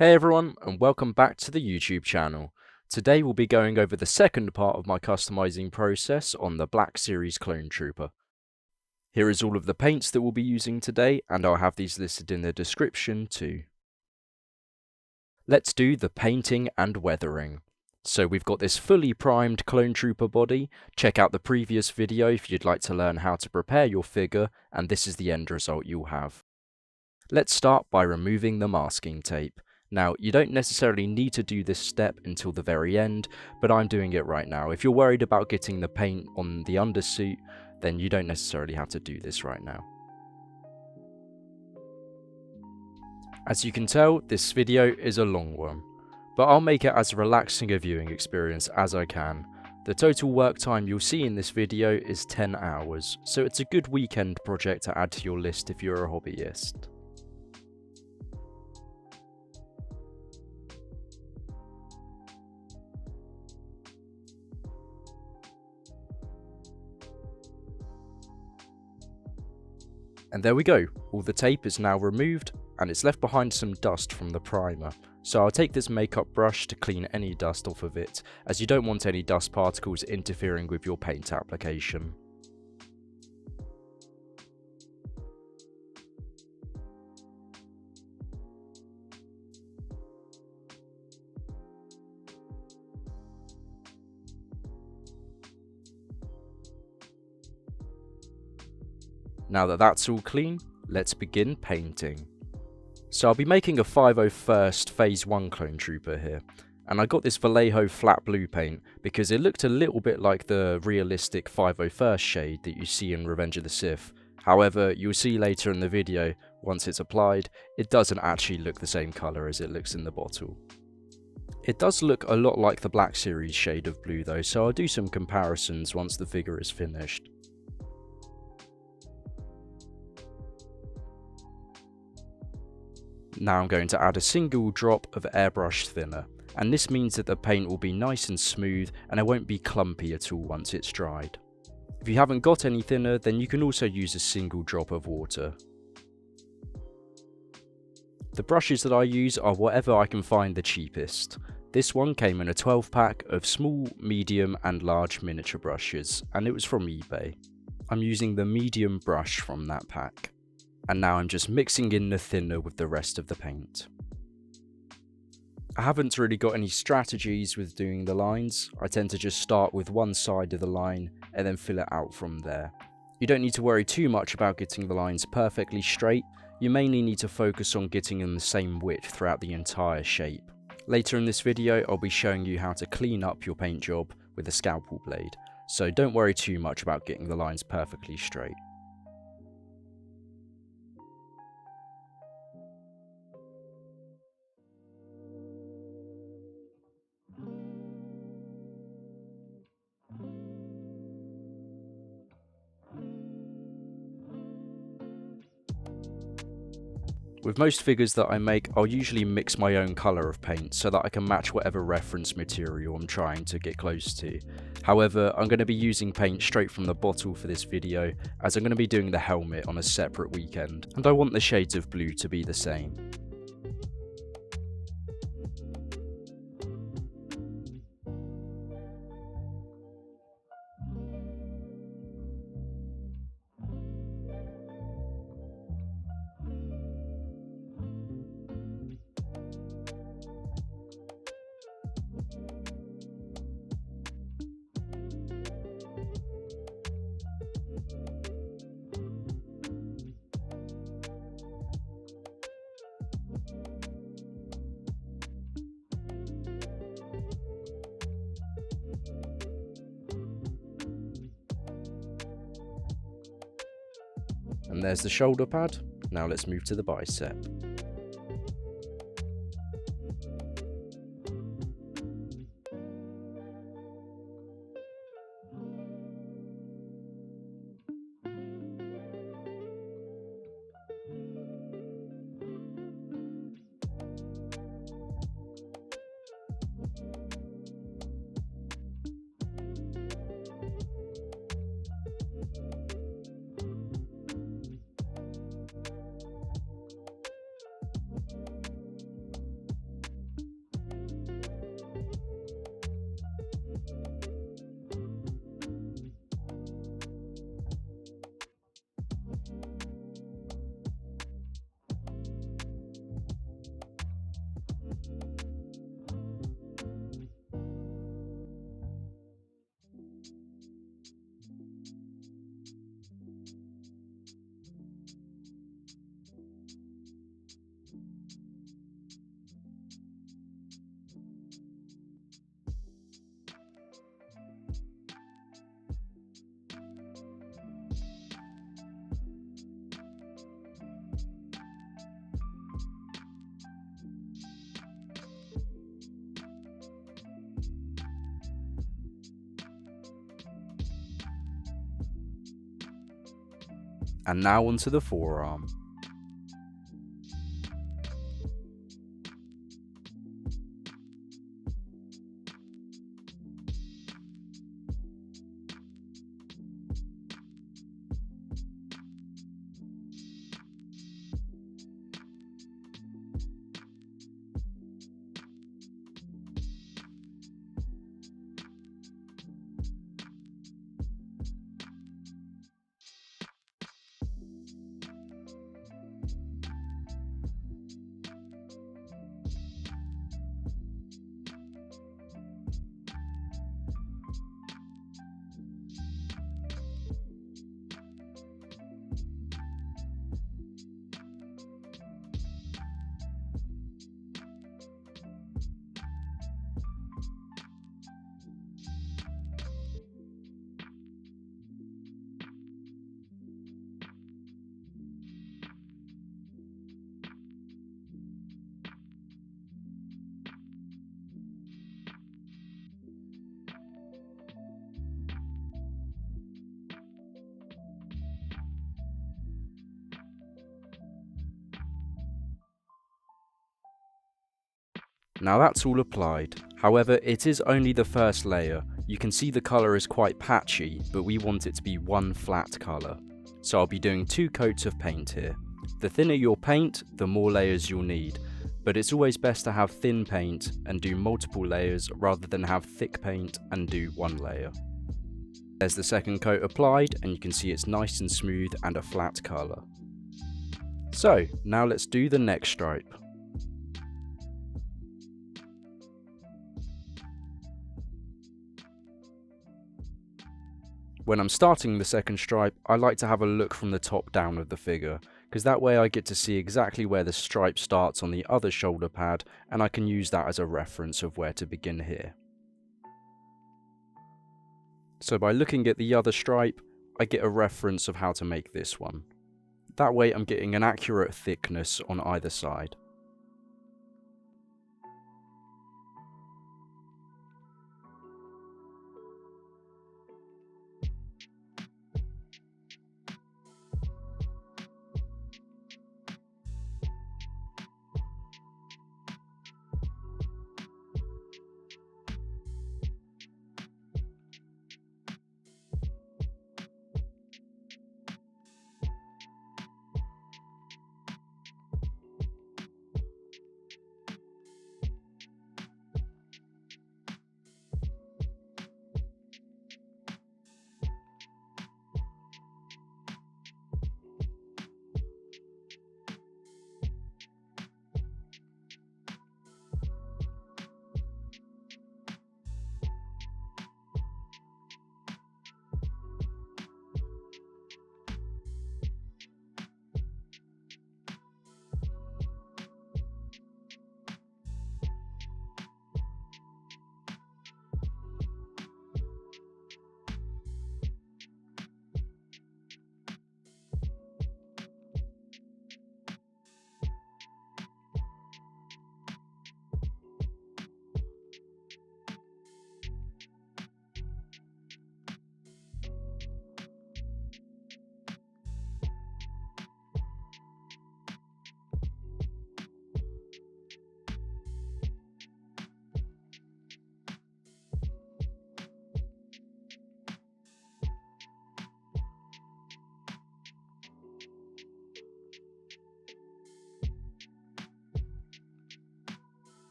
Hey everyone, and welcome back to the YouTube channel. Today we'll be going over the second part of my customizing process on the Black Series Clone Trooper. Here is all of the paints that we'll be using today, and I'll have these listed in the description too. Let's do the painting and weathering. So we've got this fully primed Clone Trooper body. Check out the previous video if you'd like to learn how to prepare your figure, and this is the end result you'll have. Let's start by removing the masking tape. Now, you don't necessarily need to do this step until the very end, but I'm doing it right now. If you're worried about getting the paint on the undersuit, then you don't necessarily have to do this right now. As you can tell, this video is a long one, but I'll make it as relaxing a viewing experience as I can. The total work time you'll see in this video is 10 hours, so it's a good weekend project to add to your list if you're a hobbyist. And there we go, all the tape is now removed and it's left behind some dust from the primer. So I'll take this makeup brush to clean any dust off of it, as you don't want any dust particles interfering with your paint application. Now that that's all clean, let's begin painting. So I'll be making a 501st Phase 1 Clone Trooper here, and I got this Vallejo flat blue paint because it looked a little bit like the realistic 501st shade that you see in Revenge of the Sith. However, you'll see later in the video, once it's applied, it doesn't actually look the same colour as it looks in the bottle. It does look a lot like the Black Series shade of blue though, so I'll do some comparisons once the figure is finished. Now I'm going to add a single drop of Airbrush Thinner, and this means that the paint will be nice and smooth and it won't be clumpy at all once it's dried. If you haven't got any thinner, then you can also use a single drop of water. The brushes that I use are whatever I can find the cheapest. This one came in a 12 pack of small, medium and large miniature brushes, and it was from eBay. I'm using the medium brush from that pack. And now I'm just mixing in the thinner with the rest of the paint. I haven't really got any strategies with doing the lines. I tend to just start with one side of the line and then fill it out from there. You don't need to worry too much about getting the lines perfectly straight. You mainly need to focus on getting them the same width throughout the entire shape. Later in this video, I'll be showing you how to clean up your paint job with a scalpel blade, so don't worry too much about getting the lines perfectly straight. With most figures that I make, I'll usually mix my own colour of paint so that I can match whatever reference material I'm trying to get close to. However, I'm going to be using paint straight from the bottle for this video, as I'm going to be doing the helmet on a separate weekend, and I want the shades of blue to be the same. And there's the shoulder pad. Now let's move to the bicep. And now onto the forearm. Now that's all applied. However, it is only the first layer. You can see the colour is quite patchy, but we want it to be one flat colour. So I'll be doing 2 coats of paint here. The thinner your paint, the more layers you'll need, but it's always best to have thin paint and do multiple layers rather than have thick paint and do 1 layer. There's the second coat applied, and you can see it's nice and smooth and a flat colour. So now let's do the next stripe. When I'm starting the second stripe, I like to have a look from the top down of the figure, because that way I get to see exactly where the stripe starts on the other shoulder pad, and I can use that as a reference of where to begin here. So by looking at the other stripe, I get a reference of how to make this one. That way I'm getting an accurate thickness on either side.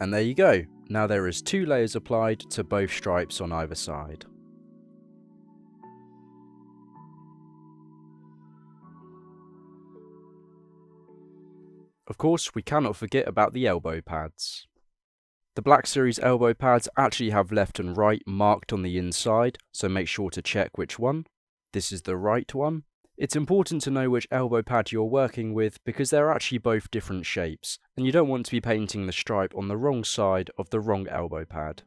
And there you go. Now there is 2 layers applied to both stripes on either side. of course, we cannot forget about the elbow pads. The Black Series elbow pads actually have left and right marked on the inside, so make sure to check which one. This is the right one. It's important to know which elbow pad you're working with because they're actually both different shapes, and you don't want to be painting the stripe on the wrong side of the wrong elbow pad.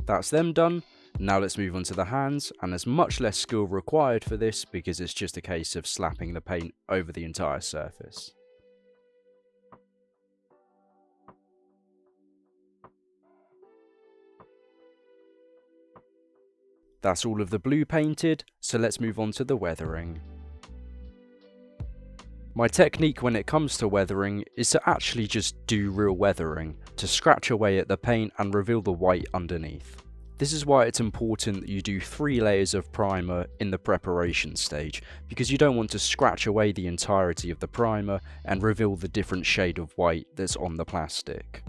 That's them done. Now let's move on to the hands, and there's much less skill required for this because it's just a case of slapping the paint over the entire surface. That's all of the blue painted, so let's move on to the weathering. My technique when it comes to weathering is to actually just do real weathering, to scratch away at the paint and reveal the white underneath. This is why it's important that you do 3 layers of primer in the preparation stage, because you don't want to scratch away the entirety of the primer and reveal the different shade of white that's on the plastic.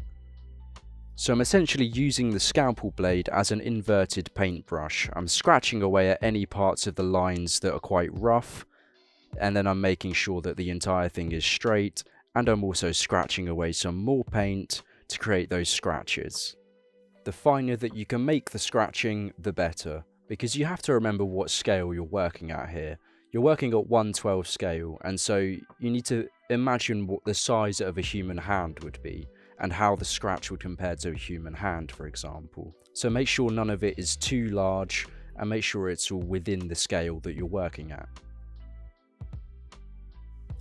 So I'm essentially using the scalpel blade as an inverted paintbrush. I'm scratching away at any parts of the lines that are quite rough, and then I'm making sure that the entire thing is straight, and I'm also scratching away some more paint to create those scratches. The finer that you can make the scratching, the better, because you have to remember what scale you're working at here. You're working at 1/12 scale, and so you need to imagine what the size of a human hand would be, and how the scratch would compare to a human hand, for example. So make sure none of it is too large, and make sure it's all within the scale that you're working at.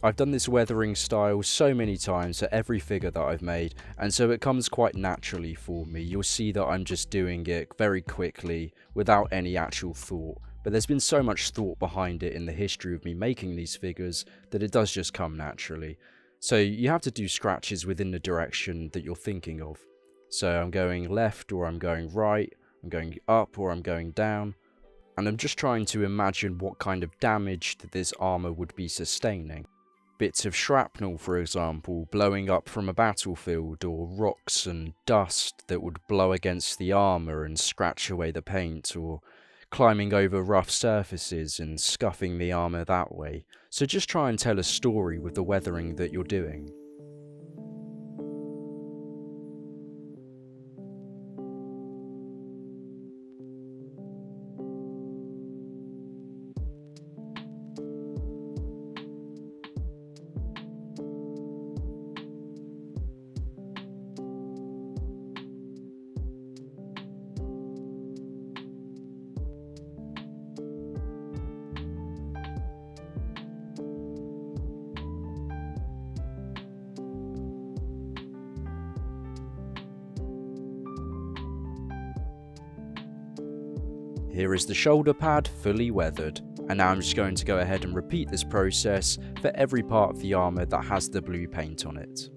I've done this weathering style so many times for every figure that I've made, and so it comes quite naturally for me. You'll see that I'm just doing it very quickly without any actual thought, but there's been so much thought behind it in the history of me making these figures that it does just come naturally. So you have to do scratches within the direction that you're thinking of. So I'm going left or I'm going right, I'm going up or I'm going down, and I'm just trying to imagine what kind of damage that this armor would be sustaining. Bits of shrapnel, for example, blowing up from a battlefield, or rocks and dust that would blow against the armor and scratch away the paint, or climbing over rough surfaces and scuffing the armor that way. So just try and tell a story with the weathering that you're doing. Here is the shoulder pad fully weathered, and now I'm just going to go ahead and repeat this process for every part of the armor that has the blue paint on it.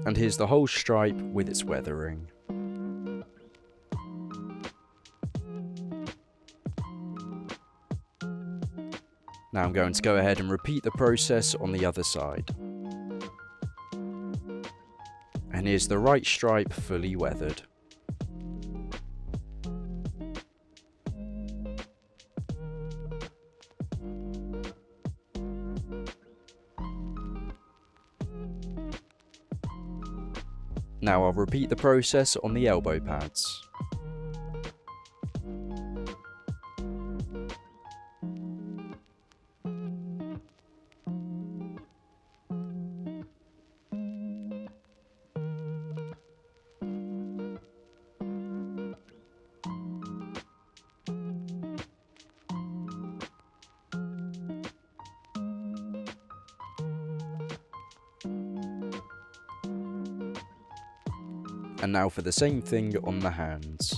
And here's the whole stripe with its weathering. Now I'm going to go ahead and repeat the process on the other side. And here's the right stripe fully weathered. Now I'll repeat the process on the elbow pads. And now for the same thing on the hands.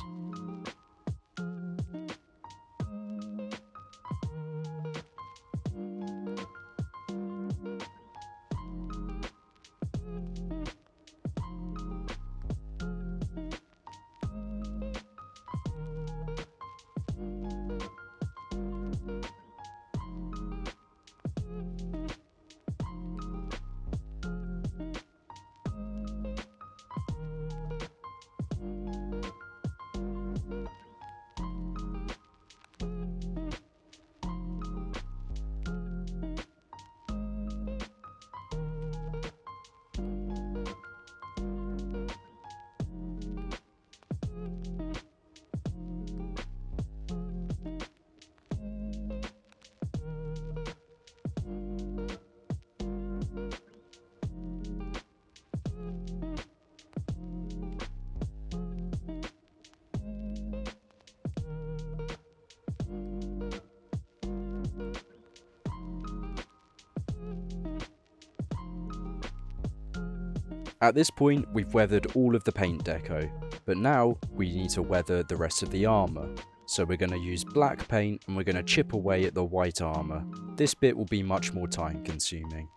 At this point, we've weathered all of the paint deco, but now we need to weather the rest of the armour. So we're going to use black paint and we're going to chip away at the white armour. This bit will be much more time consuming.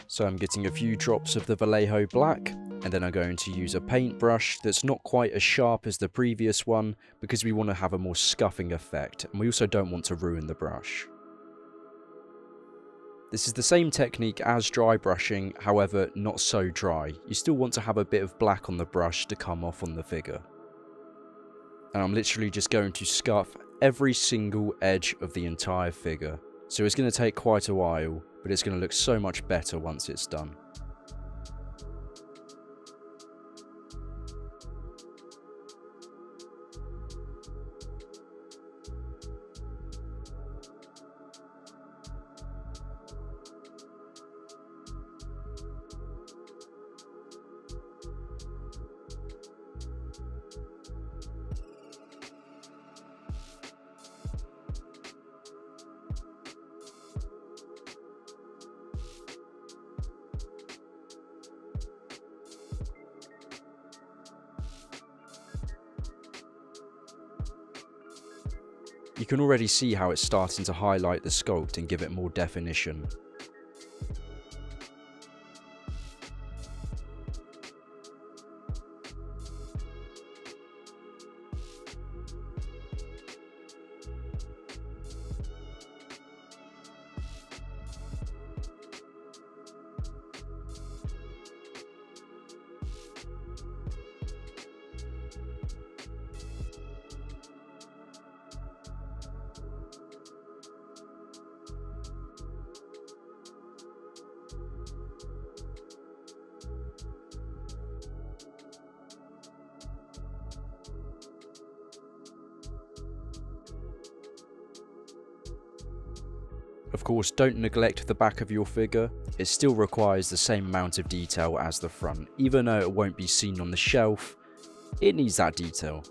So I'm getting a few drops of the Vallejo black, and then I'm going to use a paintbrush that's not quite as sharp as the previous one because we want to have a more scuffing effect, and we also don't want to ruin the brush. This is the same technique as dry brushing, however not so dry. You still want to have a bit of black on the brush to come off on the figure. And I'm literally just going to scuff every single edge of the entire figure. So it's going to take quite a while, but it's going to look so much better once it's done. You can already see how it's starting to highlight the sculpt and give it more definition. Of course, don't neglect the back of your figure. It still requires the same amount of detail as the front. Even though it won't be seen on the shelf, it needs that detail.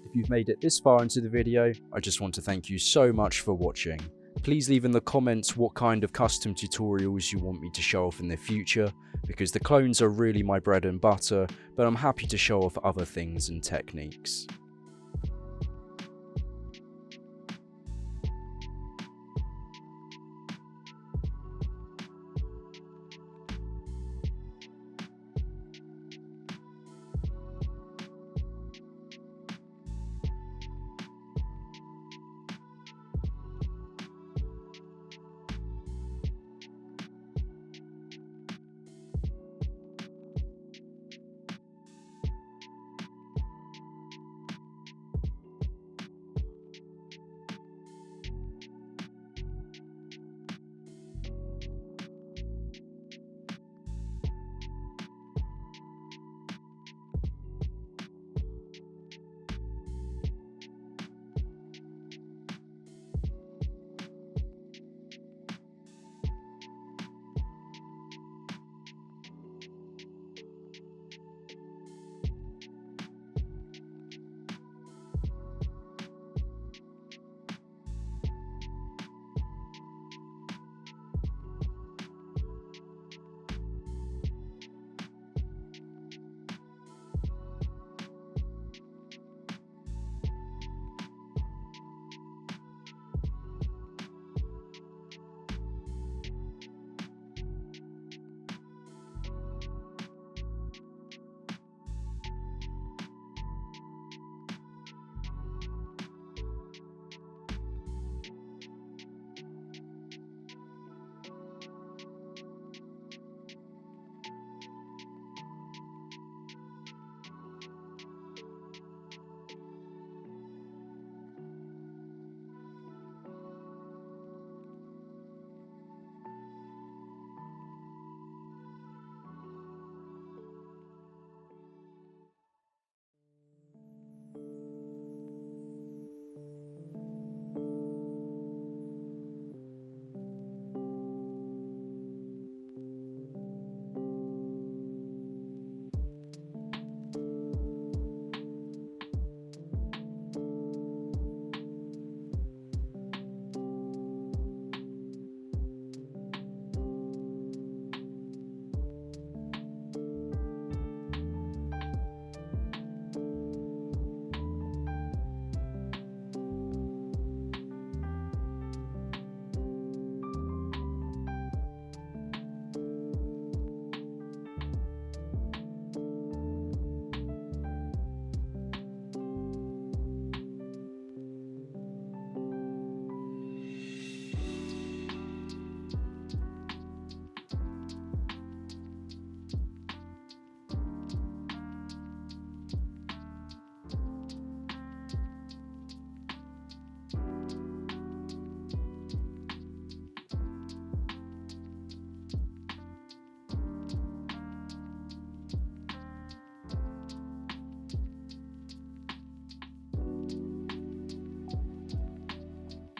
If you've made it this far into the video, I just want to thank you so much for watching. Please leave in the comments what kind of custom tutorials you want me to show off in the future, because the clones are really my bread and butter, but I'm happy to show off other things and techniques.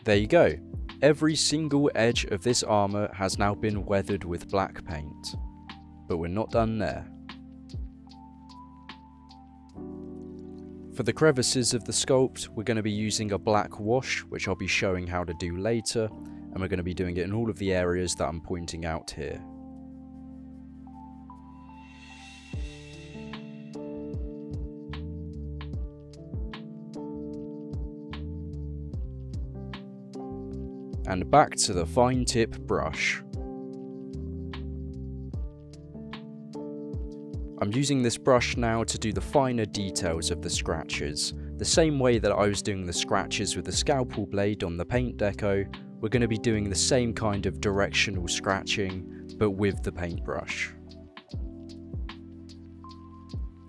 There you go. Every single edge of this armour has now been weathered with black paint. But we're not done there. For the crevices of the sculpt, we're going to be using a black wash, which I'll be showing how to do later, and we're going to be doing it in all of the areas that I'm pointing out here. And back to the fine tip brush. I'm using this brush now to do the finer details of the scratches. The same way that I was doing the scratches with the scalpel blade on the paint deco, we're going to be doing the same kind of directional scratching, but with the paintbrush.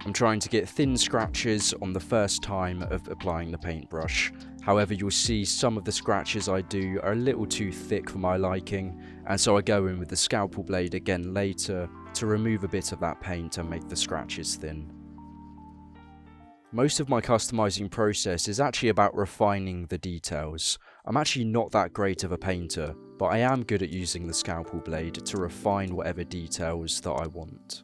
I'm trying to get thin scratches on the first time of applying the paintbrush. However, you'll see some of the scratches I do are a little too thick for my liking, and so I go in with the scalpel blade again later to remove a bit of that paint and make the scratches thin. Most of my customizing process is actually about refining the details. I'm actually not that great of a painter, but I am good at using the scalpel blade to refine whatever details that I want.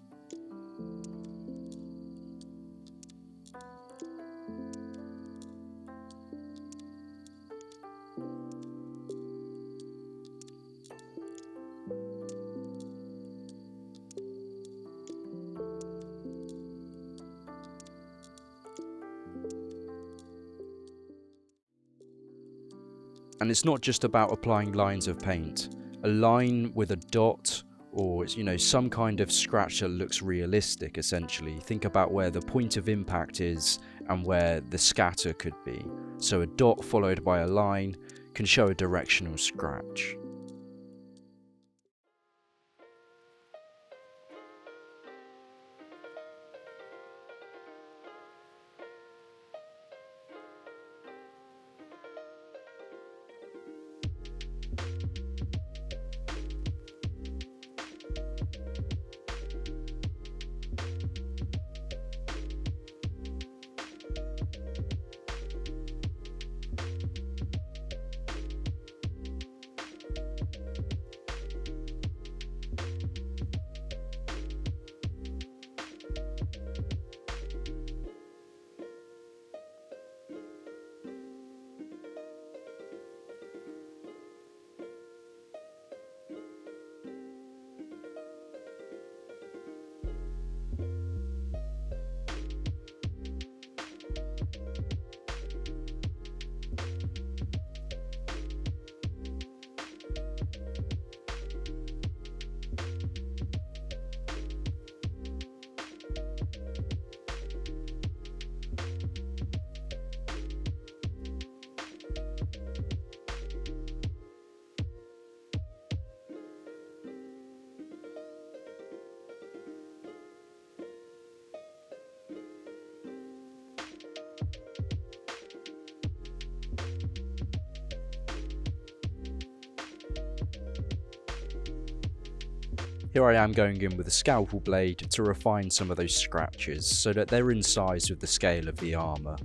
And it's not just about applying lines of paint. A line with a dot, or some kind of scratch that looks realistic, essentially. Think about where the point of impact is and where the scatter could be. So a dot followed by a line can show a directional scratch. Here I am going in with a scalpel blade to refine some of those scratches so that they're in size with the scale of the armour.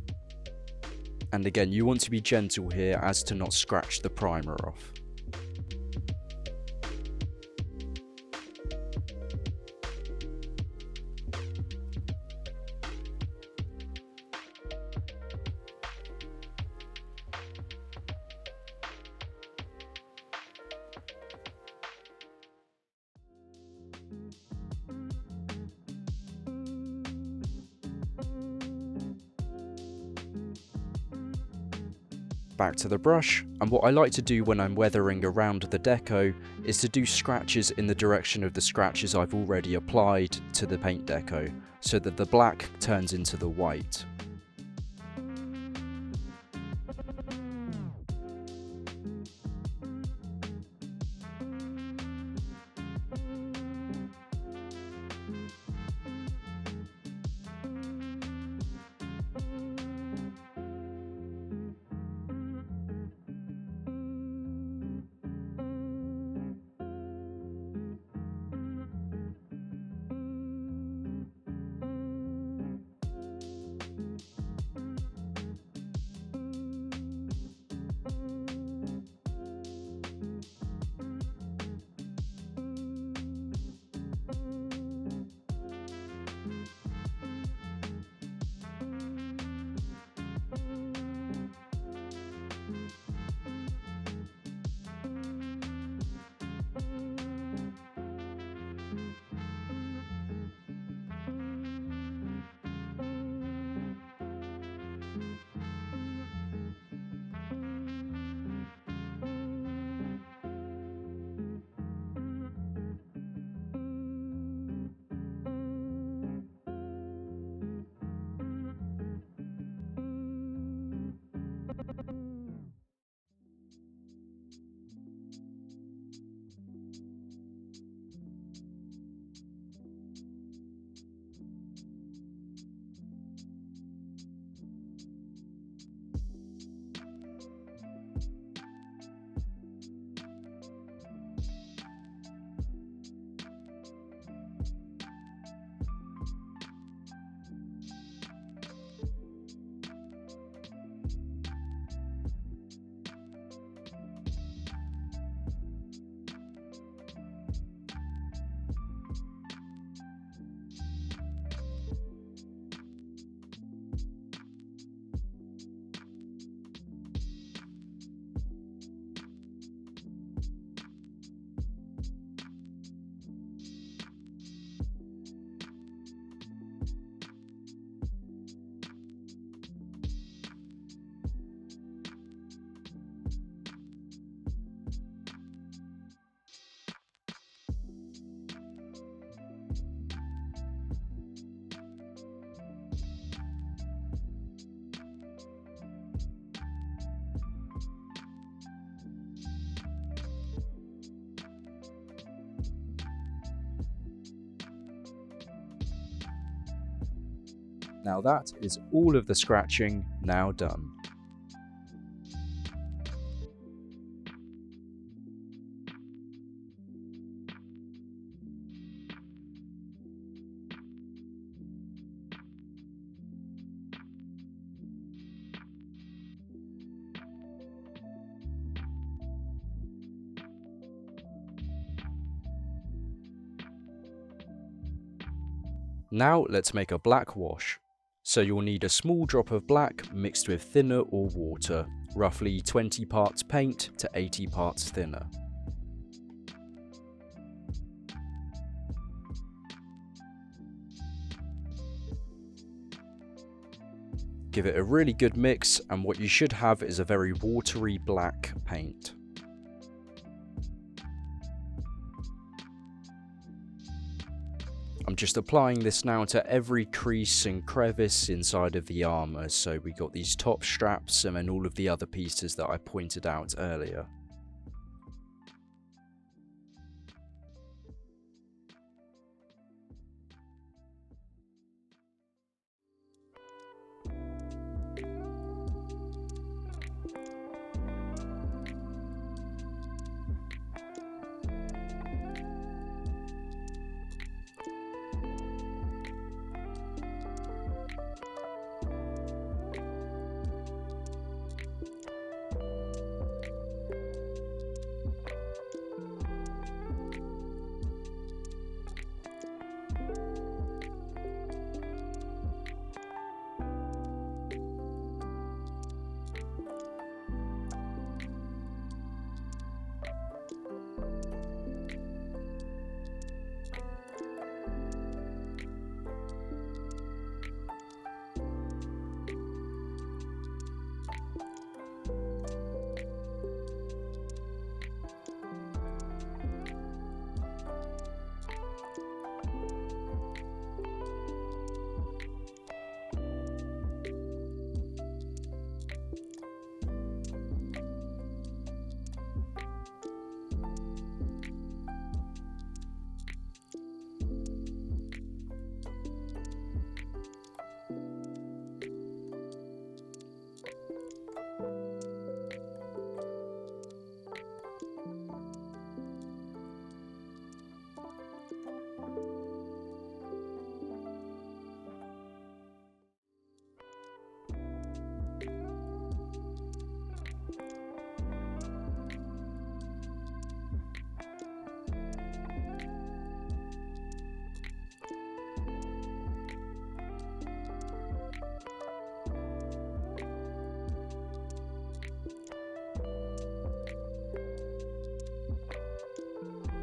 And again, you want to be gentle here as to not scratch the primer off. Back to the brush, and what I like to do when I'm weathering around the deco is to do scratches in the direction of the scratches I've already applied to the paint deco, so that the black turns into the white. Now that is all of the scratching now done. Now let's make a black wash. So you'll need a small drop of black mixed with thinner or water, roughly 20 parts paint to 80 parts thinner. Give it a really good mix, and what you should have is a very watery black paint. I'm just applying this now to every crease and crevice inside of the armour, so we got these top straps and then all of the other pieces that I pointed out earlier.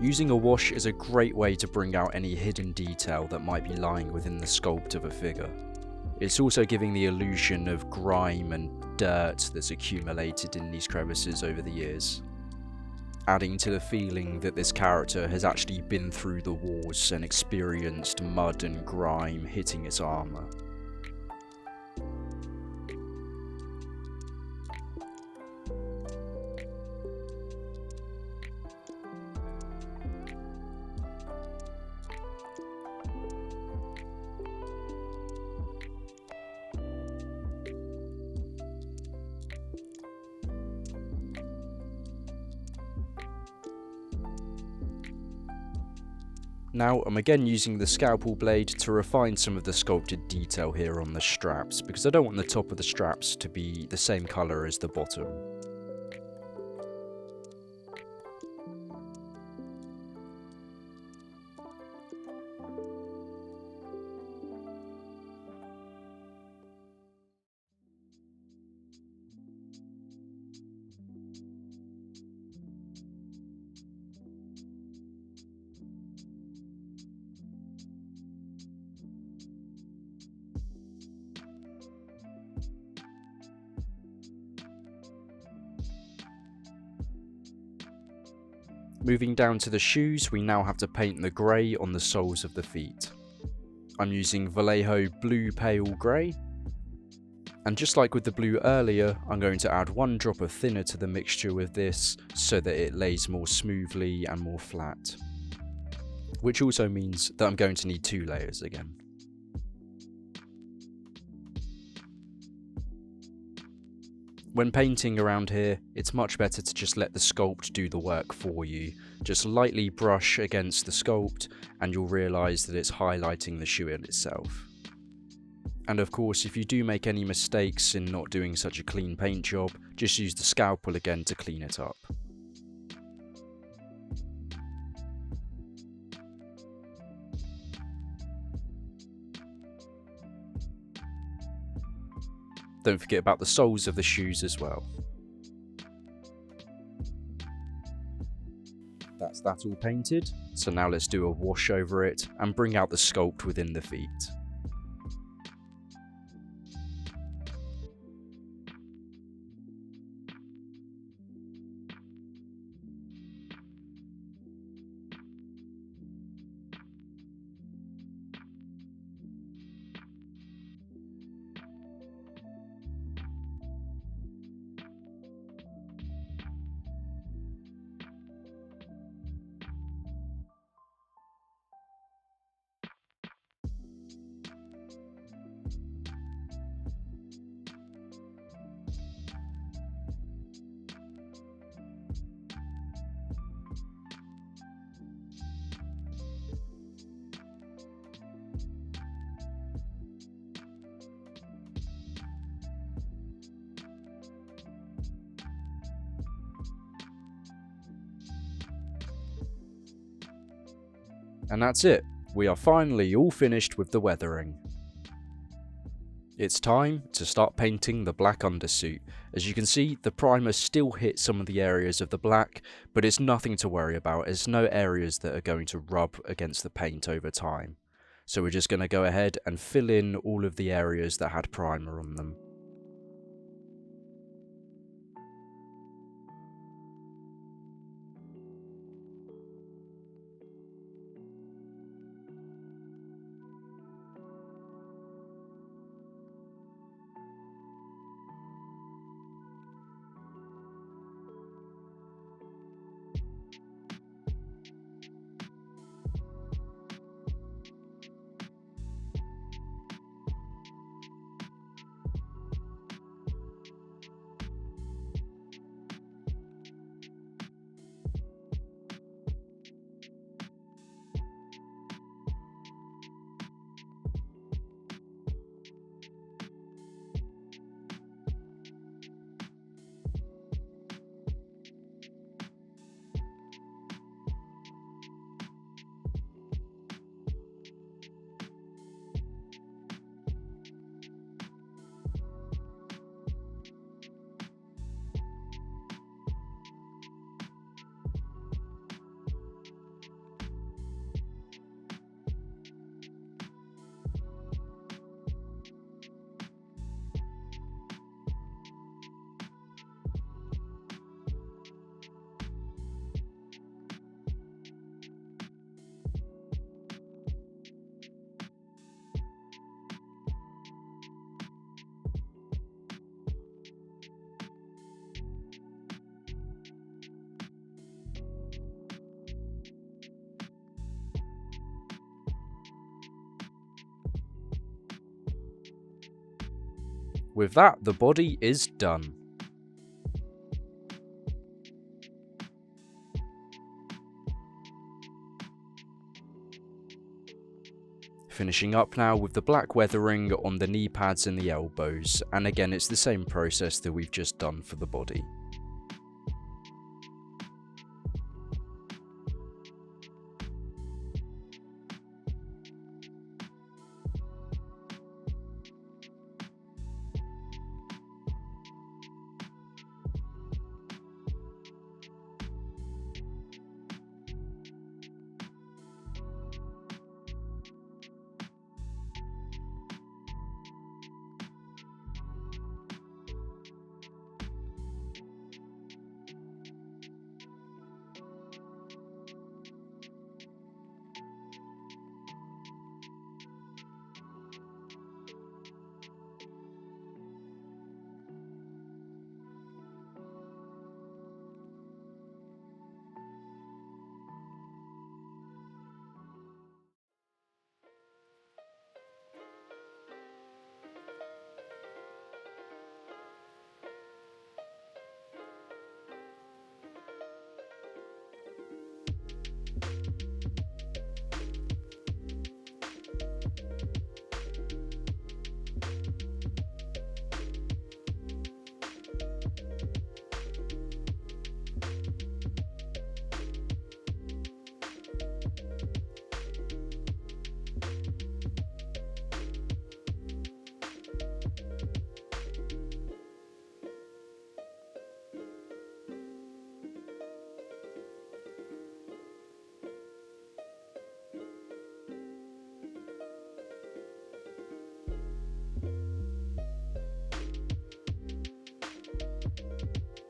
Using a wash is a great way to bring out any hidden detail that might be lying within the sculpt of a figure. It's also giving the illusion of grime and dirt that's accumulated in these crevices over the years, adding to the feeling that this character has actually been through the wars and experienced mud and grime hitting its armour. Now I'm again using the scalpel blade to refine some of the sculpted detail here on the straps, because I don't want the top of the straps to be the same colour as the bottom. Moving down to the shoes, we now have to paint the grey on the soles of the feet. I'm using Vallejo Blue Pale Grey, and just like with the blue earlier, I'm going to add one drop of thinner to the mixture with this so that it lays more smoothly and more flat, which also means that I'm going to need 2 layers again. When painting around here, it's much better to just let the sculpt do the work for you. Just lightly brush against the sculpt and you'll realise that it's highlighting the shoe in itself. And of course, if you do make any mistakes in not doing such a clean paint job, just use the scalpel again to clean it up. Don't forget about the soles of the shoes as well. That's that all painted, so now let's do a wash over it and bring out the sculpt within the feet. And that's it, we are finally all finished with the weathering. It's time to start painting the black undersuit. As you can see, the primer still hits some of the areas of the black, but it's nothing to worry about. There's no areas that are going to rub against the paint over time. So we're just going to go ahead and fill in all of the areas that had primer on them. With that, the body is done. Finishing up now with the black weathering on the knee pads and the elbows, and again it's the same process that we've just done for the body.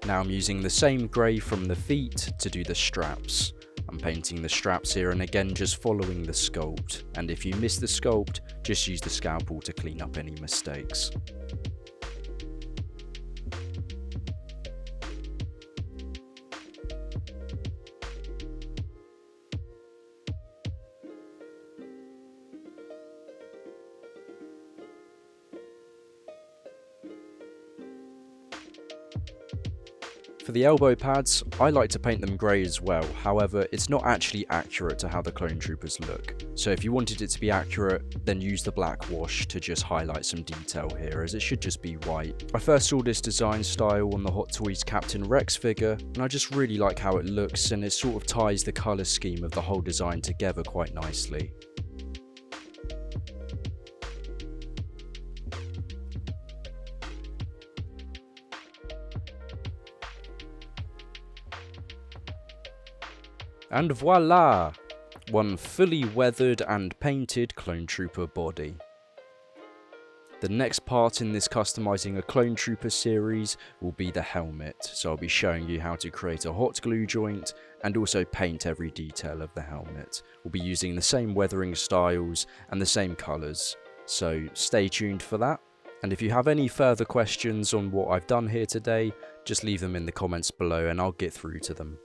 Now I'm using the same grey from the feet to do the straps. I'm painting the straps here and again just following the sculpt, and if you miss the sculpt, just use the scalpel to clean up any mistakes. For the elbow pads, I like to paint them grey as well, however it's not actually accurate to how the clone troopers look. So if you wanted it to be accurate, then use the black wash to just highlight some detail here, as it should just be white. I first saw this design style on the Hot Toys Captain Rex figure, and I just really like how it looks, and it sort of ties the colour scheme of the whole design together quite nicely. And voila! One fully weathered and painted clone trooper body. The next part in this customizing a clone trooper series will be the helmet, so I'll be showing you how to create a hot glue joint and also paint every detail of the helmet. We'll be using the same weathering styles and the same colours, so stay tuned for that. And if you have any further questions on what I've done here today, just leave them in the comments below and I'll get through to them.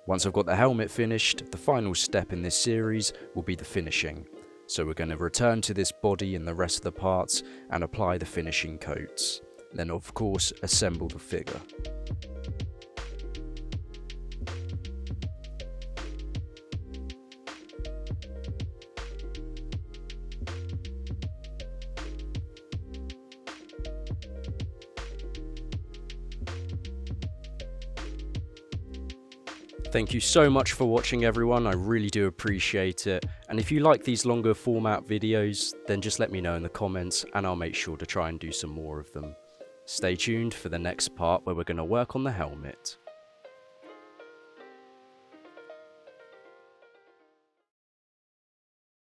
Once I've got the helmet finished, the final step in this series will be the finishing. So we're going to return to this body and the rest of the parts and apply the finishing coats. Then of course assemble the figure. Thank you so much for watching everyone, I really do appreciate it, and if you like these longer format videos, then just let me know in the comments and I'll make sure to try and do some more of them. Stay tuned for the next part where we're going to work on the helmet.